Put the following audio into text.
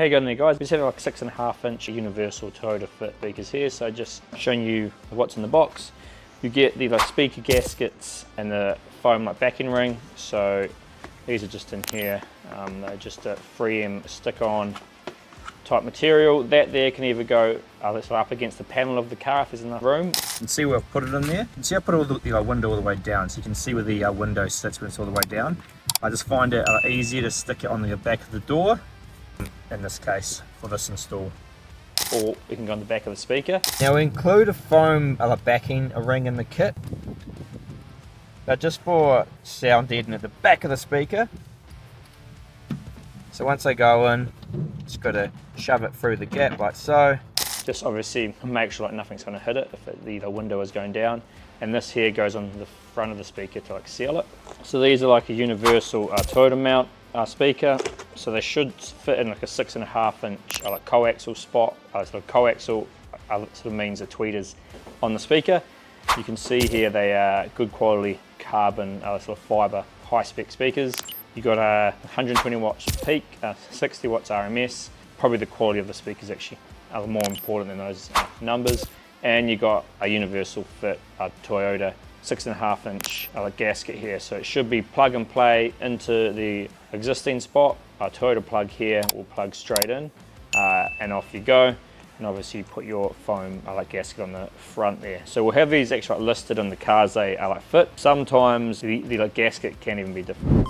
How you going there, guys? We just have like 6.5-inch universal Toyota fit speakers here, so just showing you what's in the box. You get the speaker gaskets and the foam backing ring. So these are just in here. They're just a 3M stick-on type material. That there can either go up against the panel of the car if there's enough room. You can see where I've put it in there. You can see I put all the window all the way down, so you can see where the window sits when it's all the way down. I just find it easier to stick it on the back of the door, in this case, for this install. Or it can go on the back of the speaker. Now we include a foam backing ring in the kit, but just for sound deadening at the back of the speaker. So once they go in, just got to shove it through the gap like so. Just obviously make sure nothing's going to hit it if the window is going down. And this here goes on the front of the speaker to seal it. So these are a universal Toyota mount speaker. So they should fit in a 6.5-inch coaxial spot. Coaxial sort of means the tweeters on the speaker. You can see here they are good quality carbon fibre high spec speakers. You got 120 watts peak, 60 watts RMS. Probably the quality of the speakers actually are more important than those numbers. And you got a universal fit Toyota 6.5-inch gasket here. So it should be plug and play into the existing spot. A Toyota plug here will plug straight in and off you go. And obviously you put your foam gasket on the front there. So we'll have these actually listed in the cars they fit. Sometimes the gasket can even be different.